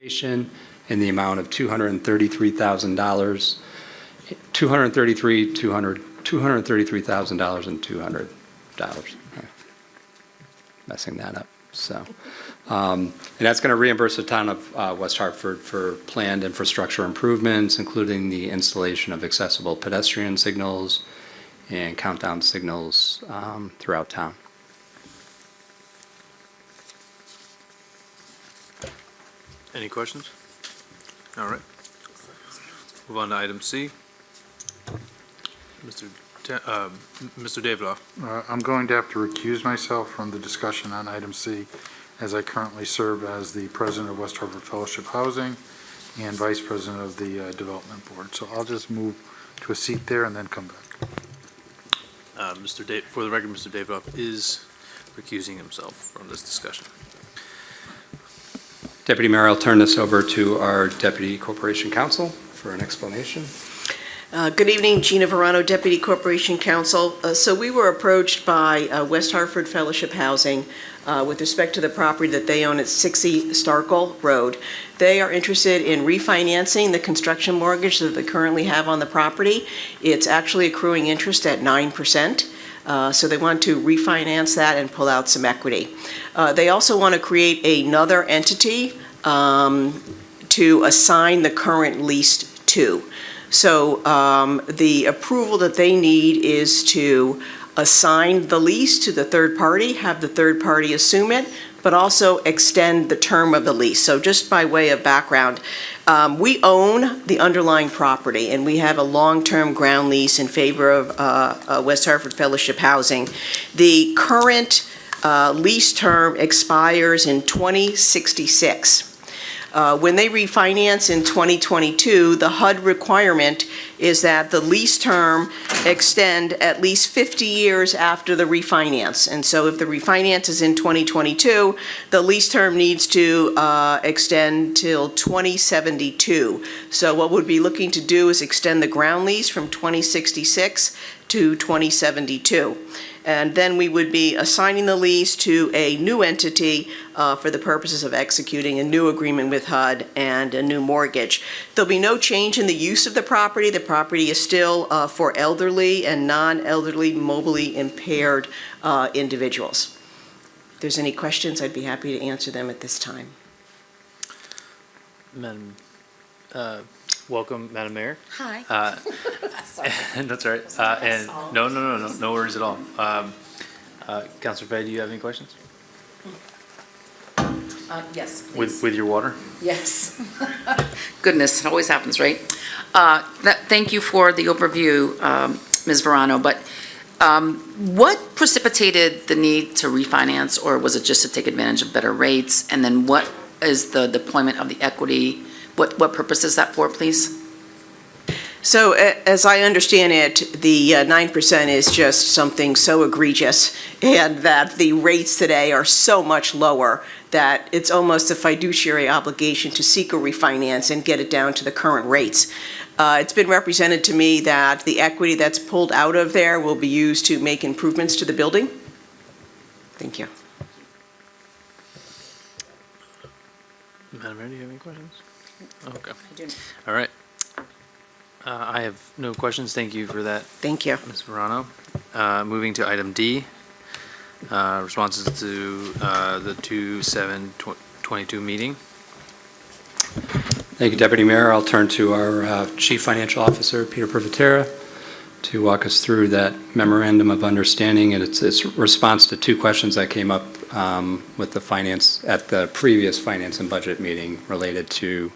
in the amount of $233,000, $233,200. Messing that up. So, and that's going to reimburse the town of West Hartford for planned infrastructure improvements, including the installation of accessible pedestrian signals and countdown signals throughout town. Any questions? All right. Move on to item C. Mr. Davidoff. I'm going to have to recuse myself from the discussion on item C, as I currently serve as the president of West Hartford Fellowship Housing and vice president of the Development Board. So I'll just move to a seat there and then come back. For the record, Mr. Davidoff is recusing himself from this discussion. Deputy Mayor, I'll turn this over to our Deputy Corporation Counsel for an explanation. Good evening, Gina Verano, Deputy Corporation Counsel. So we were approached by West Hartford Fellowship Housing with respect to the property that they own at 60 Starkel Road. They are interested in refinancing the construction mortgage that they currently have on the property. It's actually accruing interest at 9%. So they want to refinance that and pull out some equity. They also want to create another entity to assign the current lease to. So the approval that they need is to assign the lease to the third party, have the third party assume it, but also extend the term of the lease. So just by way of background, we own the underlying property, and we have a long-term ground lease in favor of West Hartford Fellowship Housing. The current lease term expires in 2066. When they refinance in 2022, the HUD requirement is that the lease term extend at least 50 years after the refinance. And so if the refinance is in 2022, the lease term needs to extend till 2072. So what we'd be looking to do is extend the ground lease from 2066 to 2072. And then we would be assigning the lease to a new entity for the purposes of executing a new agreement with HUD and a new mortgage. There'll be no change in the use of the property. The property is still for elderly and non-elderly mobily impaired individuals. If there's any questions, I'd be happy to answer them at this time. Madam, welcome, Madam Mayor. Hi. That's all right. And no worries at all. Councilor Fay, do you have any questions? Yes, please. With your water? Yes. Goodness, it always happens, right? Thank you for the overview, Ms. Verano, but what precipitated the need to refinance, or was it just to take advantage of better rates? And then what is the deployment of the equity? What purpose is that for, please? So as I understand it, the 9% is just something so egregious, and that the rates today are so much lower that it's almost a fiduciary obligation to seek a refinance and get it down to the current rates. It's been represented to me that the equity that's pulled out of there will be used to make improvements to the building. Thank you. Madam Mayor, do you have any questions? Okay. I do. All right. I have no questions. Thank you for that, Thank you. Ms. Verano. Moving to item D, responses to the 2/7/22 meeting. Thank you, Deputy Mayor. I'll turn to our Chief Financial Officer, Peter Privatera, to walk us through that memorandum of understanding. And it's response to two questions that came up with the finance at the previous finance and budget meeting related to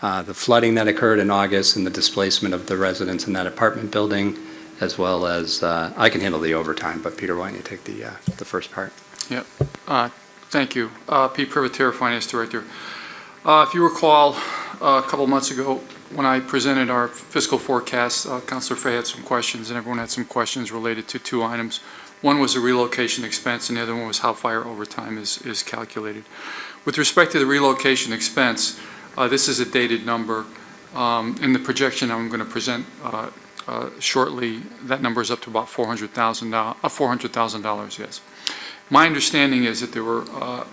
the flooding that occurred in August and the displacement of the residents in that apartment building, as well as, I can handle the overtime, but Peter, why don't you take the first part? Yep. Thank you. Pete Privatera, Finance Director. If you recall, a couple months ago, when I presented our fiscal forecast, Councilor Fay had some questions, and everyone had some questions related to two items. One was the relocation expense, and the other one was how fire overtime is calculated. With respect to the relocation expense, this is a dated number. In the projection I'm going to present shortly, that number is up to about $400,000, yes. My understanding is that there were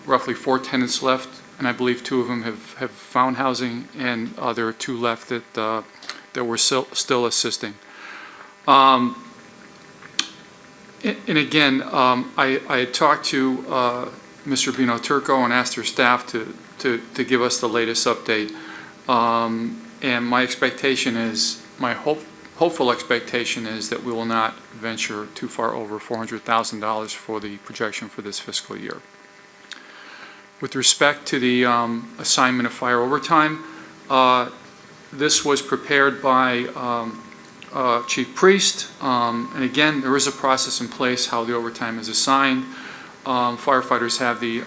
roughly 4 tenants left and I believe 2 of them have found housing, and there are 2 left that we're still assisting. And again, I had talked to Mr. Bino Turco and asked their staff to give us the latest update. And my expectation is, my hopeful expectation is that we will not venture too far over $400,000 for the projection for this fiscal year. With respect to the assignment of fire overtime, this was prepared by Chief Priest, and again, there is a process in place how the overtime is assigned. Firefighters have the,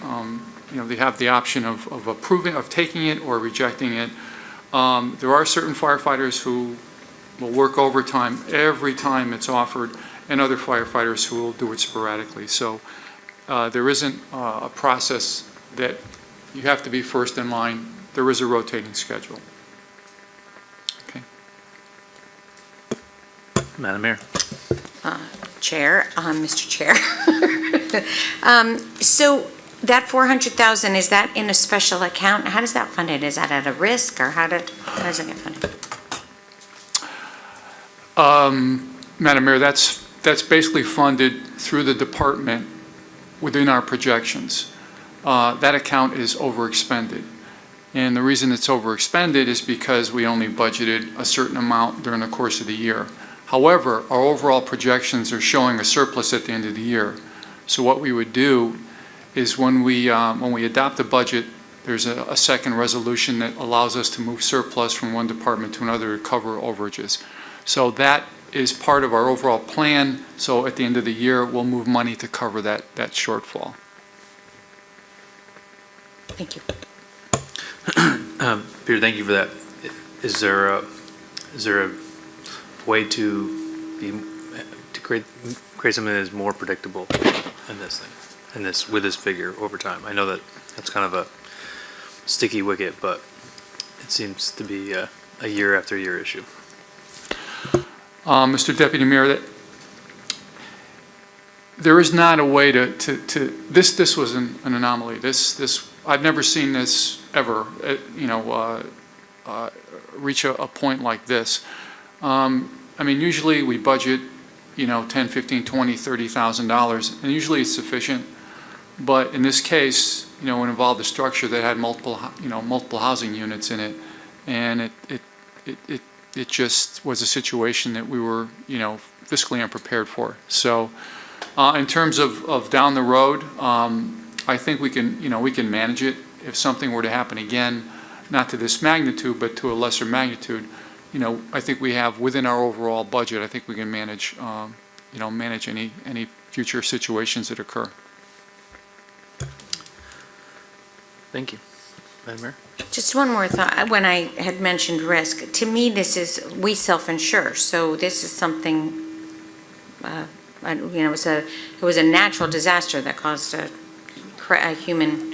they have the option of approving, of taking it or rejecting it. There are certain firefighters who will work overtime every time it's offered, and other firefighters who will do it sporadically. So there isn't a process that you have to be first in line. There is a rotating schedule. Okay. Madam Mayor. Chair, Mr. Chair. So that 400,000, is that in a special account? How does that funded? Is that at a risk, or how does it get funded? Madam Mayor, that's basically funded through the department within our projections. That account is overexpended. And the reason it's overexpended is because we only budgeted a certain amount during the course of the year. However, our overall projections are showing a surplus at the end of the year. So what we would do is when we adopt the budget, there's a second resolution that allows us to move surplus from one department to another to cover overages. So that is part of our overall plan. So at the end of the year, we'll move money to cover that shortfall. Thank you. Peter, thank you for that. Is there a way to create something that is more predictable in this thing, with this figure over time? I know that that's kind of a sticky wicket, but it seems to be a year after year issue. Mr. Deputy Mayor, there is not a way to this was an anomaly. I've never seen this ever, reach a point like this. I mean, usually we budget, $10, $15, $20, $30,000, and usually it's sufficient. But in this case, it involved a structure that had multiple housing units in it, and it just was a situation that we were, fiscally unprepared for. So, in terms of down the road, I think we can manage it. If something were to happen again, not to this magnitude, but to a lesser magnitude, I think we have within our overall budget, I think we can manage, manage any future situations that occur. Thank you. Madam Mayor? Just one more thought. When I had mentioned risk, to me, we self-insure. So this is something, it was a natural disaster that caused a human.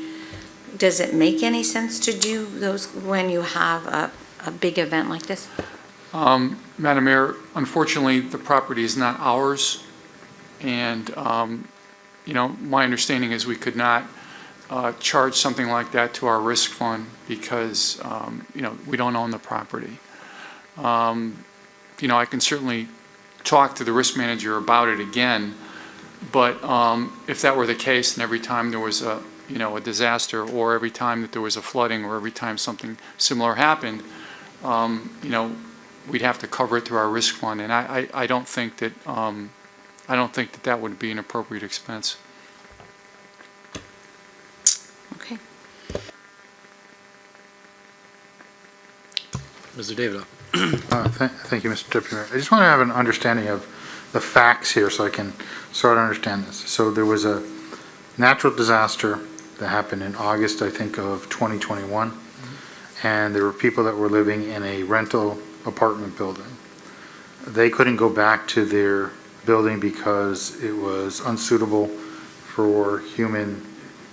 Does it make any sense to do those when you have a big event like this? Madam Mayor, unfortunately, the property is not ours. And, my understanding is we could not charge something like that to our risk fund because, we don't own the property. I can certainly talk to the risk manager about it again, but if that were the case, and every time there was a disaster, or every time that there was a flooding, or every time something similar happened, we'd have to cover it through our risk fund, and I don't think that that would be an appropriate expense. Okay. Mr. Davidoff. Thank you, Mr. Deputy Mayor. I just want to have an understanding of the facts here so I can start to understand this. So there was a natural disaster that happened in August, I think, of 2021, and there were people that were living in a rental apartment building. They couldn't go back to their building because it was unsuitable for human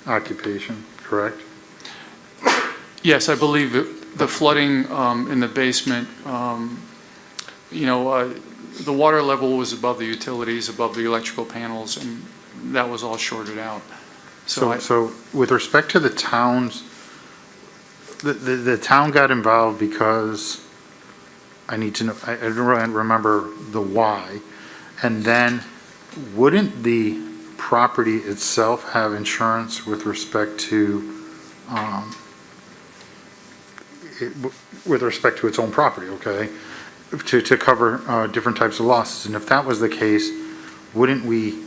occupation, correct? Yes, I believe the flooding in the basement, the water level was above the utilities, above the electrical panels, and that was all shorted out. So with respect to the town's the town got involved because I need to know, I don't really remember the why. And then, wouldn't the property itself have insurance with respect to, with respect to its own property, okay? To cover different types of losses. And if that was the case, wouldn't we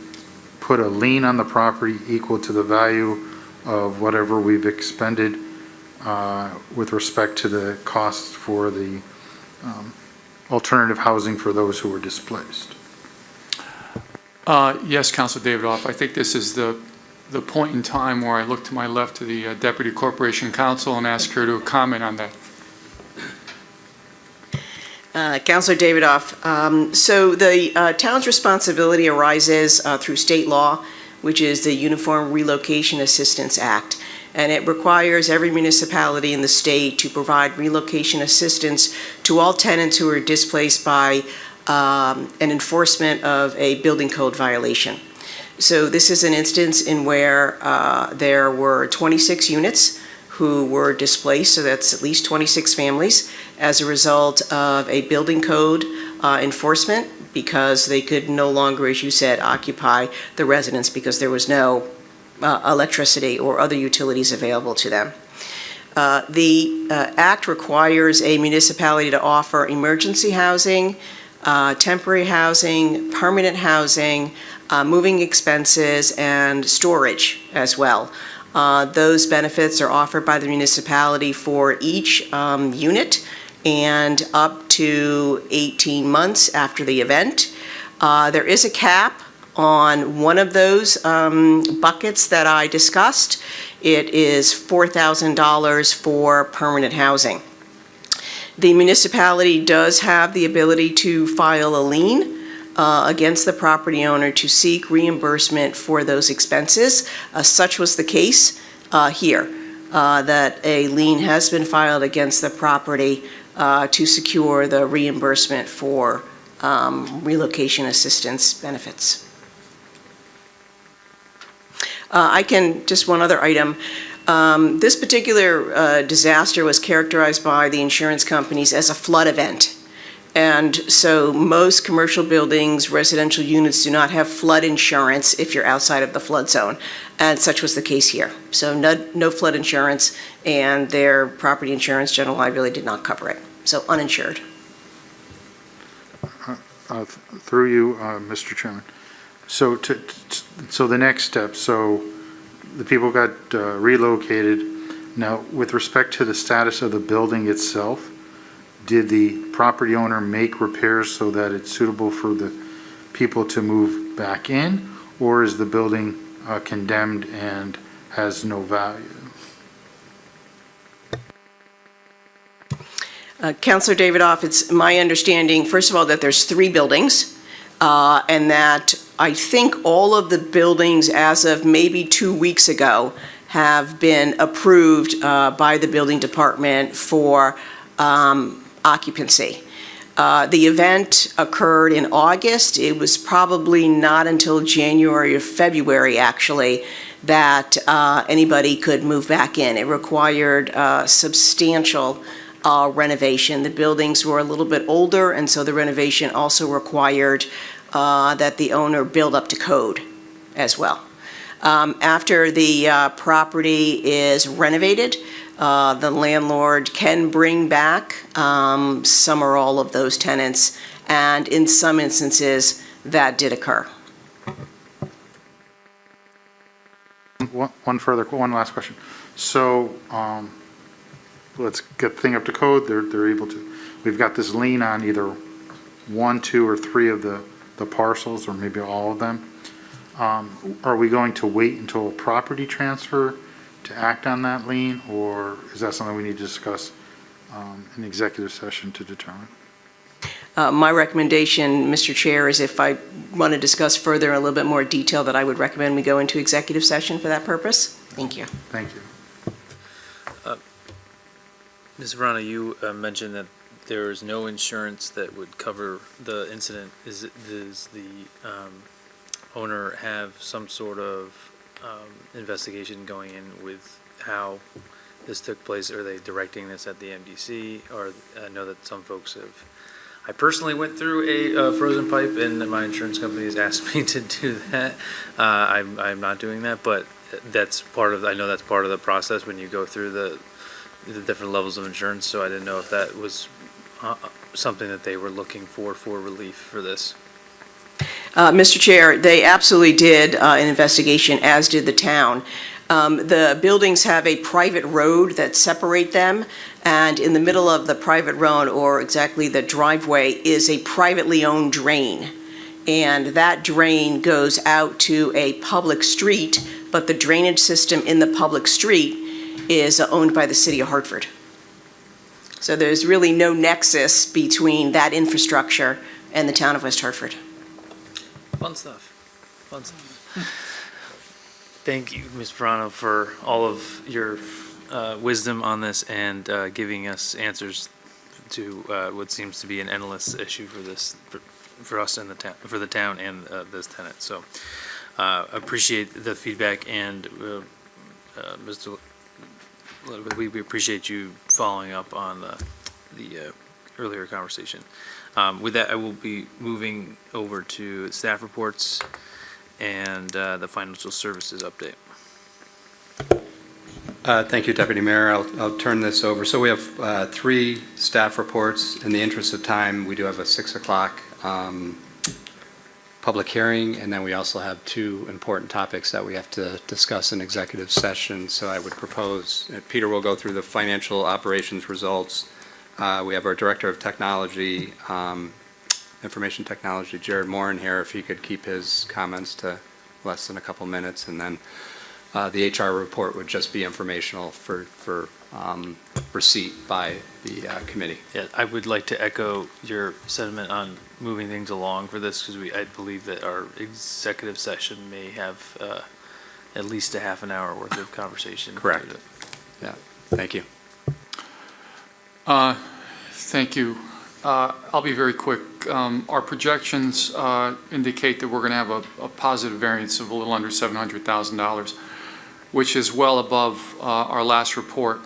put a lien on the property equal to the value of whatever we've expended with respect to the costs for the alternative housing for those who were displaced? Yes, Councilor Davidoff, I think this is the point in time where I look to my left to the Deputy Corporation Counsel and ask her to comment on that. Counselor Davidoff, so the town's responsibility arises through state law, which is the Uniform Relocation Assistance Act, and it requires every municipality in the state to provide relocation assistance to all tenants who are displaced by an enforcement of a building code violation. So this is an instance in where there were 26 units who were displaced, so that's at least 26 families, as a result of a building code enforcement, because they could no longer, as you said, occupy the residence because there was no electricity or other utilities available to them. The Act requires a municipality to offer emergency housing, temporary housing, permanent housing, moving expenses, and storage as well. Those benefits are offered by the municipality for each unit and up to 18 months after the event. There is a cap on one of those buckets that I discussed. It is $4,000 for permanent housing. The municipality does have the ability to file a lien against the property owner to seek reimbursement for those expenses. Such was the case here, that a lien has been filed against the property to secure the reimbursement for relocation assistance benefits. Just one other item. This particular disaster was characterized by the insurance companies as a flood event. And so most commercial buildings, residential units do not have flood insurance if you're outside of the flood zone. And such was the case here. So no flood insurance, and their property insurance, general liability, did not cover it. So uninsured. Through you, Mr. Chairman. So so the next step, so the people got relocated. Now, with respect to the status of the building itself, did the property owner make repairs so that it's suitable for the people to move back in, or is the building condemned and has no value? Councilor Davidoff, it's my understanding, first of all, that there's 3 buildings, and that I think all of the buildings as of maybe 2 weeks ago have been approved by the building department for occupancy. The event occurred in August. It was probably not until January or February, actually, that anybody could move back in. It required substantial renovation. The buildings were a little bit older, and so the renovation also required that the owner build up to code as well. After the property is renovated, the landlord can bring back some or all of those tenants, and in some instances, that did occur. One last question. So, let's get the thing up to code. They're able to. We've got this lien on either 1, 2, or 3 of the parcels, or maybe all of them. Are we going to wait until a property transfer to act on that lien, or is that something we need to discuss in executive session to determine? My recommendation, Mr. Chair, is if I want to discuss further in a little bit more detail, that I would recommend we go into executive session for that purpose. Thank you. Thank you. Ms. Verano, you mentioned that there is no insurance that would cover the incident. Does the owner have some sort of investigation going in with how this took place? Are they directing this at the MDC? Or I know that some folks have, I personally went through a frozen pipe and my insurance company has asked me to do that. I'm not doing that, but that's part of, I know that's part of the process when you go through the different levels of insurance. So I didn't know if that was something that they were looking for relief for this. Mr. Chair, they absolutely did an investigation, as did the town. The buildings have a private road that separate them, and in the middle of the private road, or exactly the driveway, is a privately owned drain. And that drain goes out to a public street, but the drainage system in the public street is owned by the city of Hartford. So there's really no nexus between that infrastructure and the town of West Hartford. Fun stuff. Fun stuff. Thank you, Ms. Verano, for all of your wisdom on this and giving us answers to what seems to be an endless issue for this, for us and the town, for the town and this tenant. So appreciate the feedback, and Mr. We appreciate you following up on the earlier conversation. With that, I will be moving over to staff reports and the financial services update. Thank you, Deputy Mayor. I'll turn this over. So we have 3 staff reports. In the interest of time, we do have a 6 o'clock public hearing, and then we also have 2 important topics that we have to discuss in executive session. So I would propose, Peter will go through the financial operations results. We have our Director of Technology, Information Technology, Jared Moore, in here, if he could keep his comments to less than a couple minutes. And then the HR report would just be informational for receipt by the committee. Yeah, I would like to echo your sentiment on moving things along for this, because I believe that our executive session may have at least a half an hour worth of conversation. Correct. Yeah, thank you. Thank you. I'll be very quick. Our projections indicate that we're going to have a positive variance of a little under $700,000, which is well above our last report.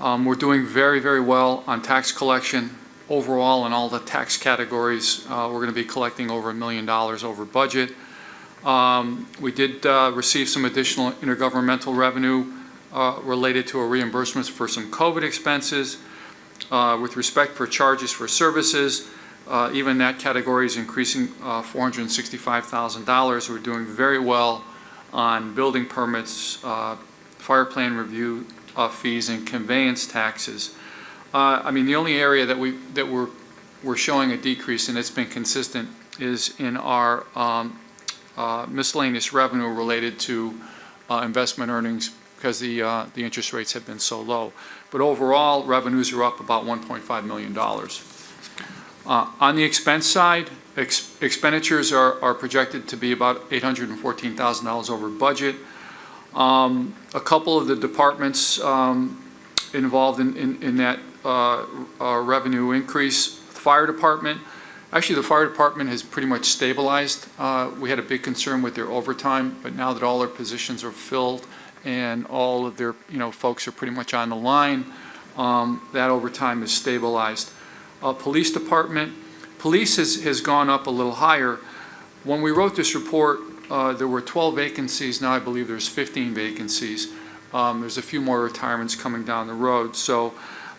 We're doing very, very well on tax collection. Overall, in all the tax categories, we're going to be collecting over $1 million over budget. We did receive some additional intergovernmental revenue related to a reimbursement for some COVID expenses. With respect for charges for services, even that category is increasing $465,000. We're doing very well on building permits, fire plan review fees, and conveyance taxes. I mean, the only area that we're showing a decrease, and it's been consistent, is in our miscellaneous revenue related to investment earnings, because the interest rates have been so low. But overall, revenues are up about $1.5 million. On the expense side, expenditures are projected to be about $814,000 over budget. A couple of the departments involved in that revenue increase. Fire department, actually the fire department has pretty much stabilized. We had a big concern with their overtime, but now that all their positions are filled and all of their folks are pretty much on the line, that overtime is stabilized. Police department, police has gone up a little higher. When we wrote this report, there were 12 vacancies. Now I believe there's 15 vacancies. There's a few more retirements coming down the road. So,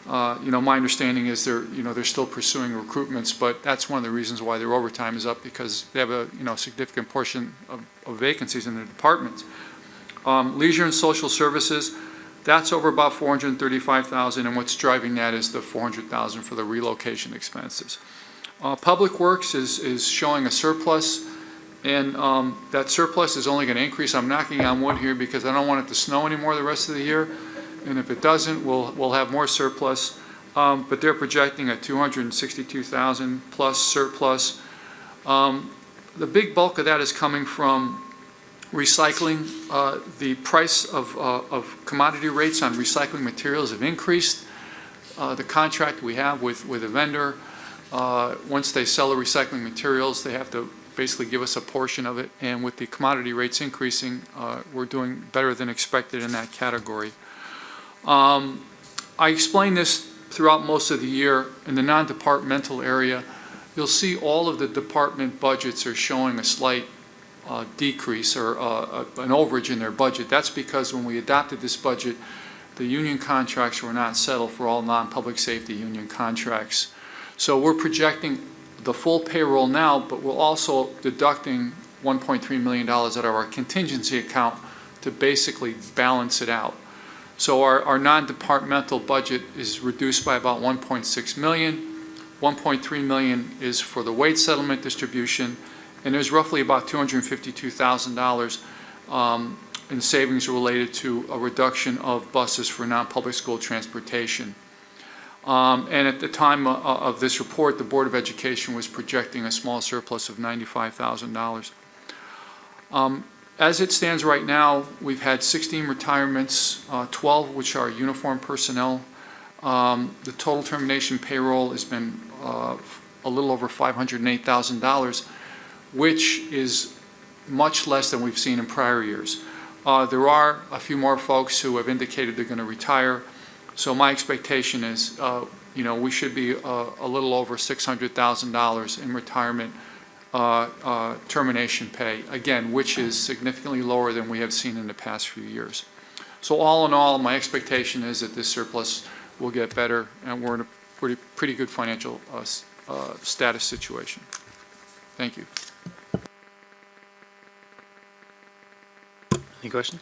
my understanding is they're still pursuing recruitments, but that's one of the reasons why their overtime is up, because they have a significant portion of vacancies in their departments. Leisure and social services, that's over about $435,000, and what's driving that is the $400,000 for the relocation expenses. Public Works is showing a surplus, and that surplus is only going to increase. I'm knocking on wood here because I don't want it to snow anymore the rest of the year, and if it doesn't, we'll have more surplus. But they're projecting a $262,000 plus surplus. The big bulk of that is coming from recycling. The price of commodity rates on recycling materials have increased. The contract we have with a vendor, once they sell the recycling materials, they have to basically give us a portion of it, and with the commodity rates increasing, we're doing better than expected in that category. I explained this throughout most of the year. In the non-departmental area, you'll see all of the department budgets are showing a slight decrease or an overage in their budget. That's because when we adopted this budget, the union contracts were not settled for all non-public safety union contracts. So we're projecting the full payroll now, but we're also deducting $1.3 million out of our contingency account to basically balance it out. So our non-departmental budget is reduced by about $1.6 million. $1.3 million is for the wage settlement distribution, and there's roughly about $252,000 in savings related to a reduction of buses for non-public school transportation. And at the time of this report, the Board of Education was projecting a small surplus of $95,000. As it stands right now, we've had 16 retirements, 12 which are uniform personnel. The total termination payroll has been a little over $508,000, which is much less than we've seen in prior years. There are a few more folks who have indicated they're going to retire. So my expectation is, we should be a little over $600,000 in retirement termination pay, again, which is significantly lower than we have seen in the past few years. So all in all, my expectation is that this surplus will get better, and we're in a pretty good financial status situation. Thank you. Any questions?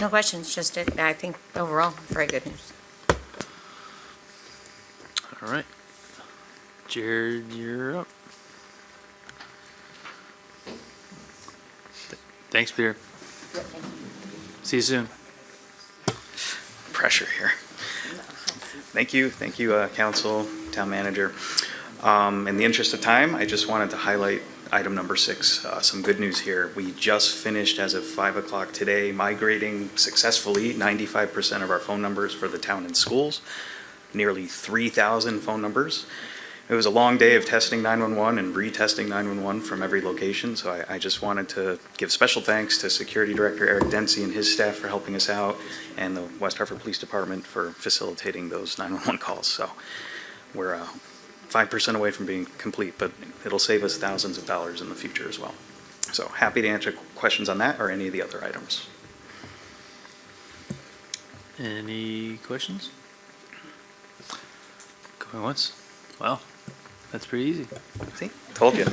No questions, just, I think overall, very good news. All right. Jared, you're up. Thanks, Peter. See you soon. Pressure here. Thank you, council, town manager. In the interest of time, I just wanted to highlight item number 6, some good news here. We just finished, as of 5 o'clock today, migrating successfully 95% of our phone numbers for the town and schools, nearly 3,000 phone numbers. It was a long day of testing 911 and retesting 911 from every location, so I just wanted to give special thanks to Security Director Eric Dempsey and his staff for helping us out, and the West Hartford Police Department for facilitating those 911 calls. So we're 5% away from being complete, but it'll save us thousands of dollars in the future as well. So happy to answer questions on that or any of the other items. Any questions? Going once? Wow, that's pretty easy. See, told you.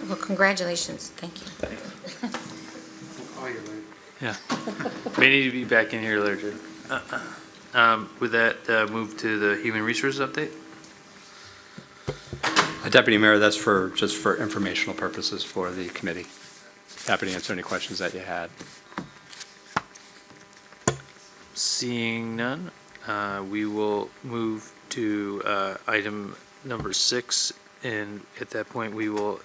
Well, congratulations, thank you. Yeah. May need to be back in here later. With that, move to the human resources update? Deputy Mayor, that's just for informational purposes for the committee. Happy to answer any questions that you had. Seeing none, we will move to item number 6, and at that point we will,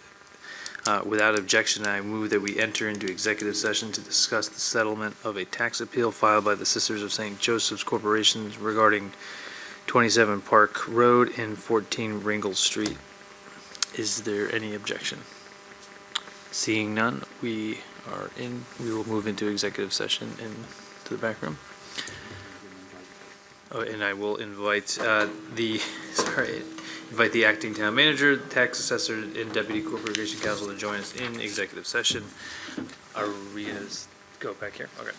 without objection, I move that we enter into executive session to discuss the settlement of a tax appeal filed by the Sisters of St. Joseph's Corporation regarding 27 Park Road and 14 Ringgold Street. Is there any objection? Seeing none, we will move into executive session into the back room. Oh, and I will invite the acting town manager, tax assessor, and deputy corporation counsel to join us in executive session. Are we gonna go back here? Okay.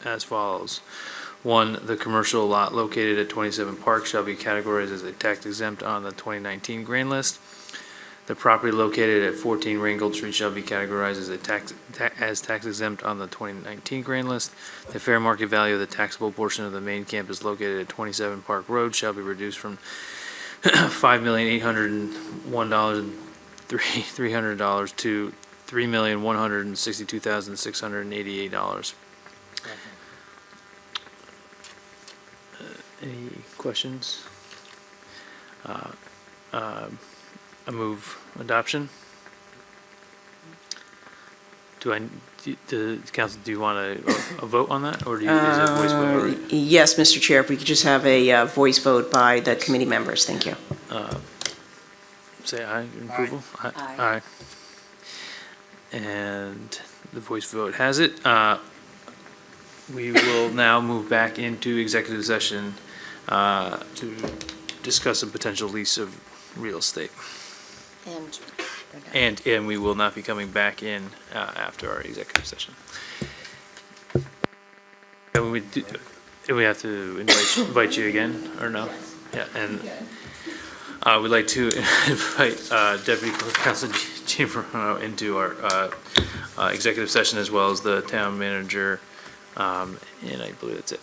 as follows. 1, the commercial lot located at 27 Park shall be categorized as a tax exempt on the 2019 grand list. The property located at 14 Ringgold Street shall be categorized as tax exempt on the 2019 grand list. The fair market value of the taxable portion of the main campus located at 27 Park Road shall be reduced from $5,801,300 to $3,162,688. Any questions? I move adoption. Council, do you want a vote on that, or is it a voice vote? Yes, Mr. Chair, if we could just have a voice vote by the committee members, thank you. Say aye in approval? Aye. And the voice vote has it. We will now move back into executive session to discuss a potential lease of real estate. And we will not be coming back in after our executive session. And we have to invite you again, or no? Yeah, and we'd like to invite Deputy Clerk Counsel Gene Verano into our executive session, as well as the town manager, and I believe that's it.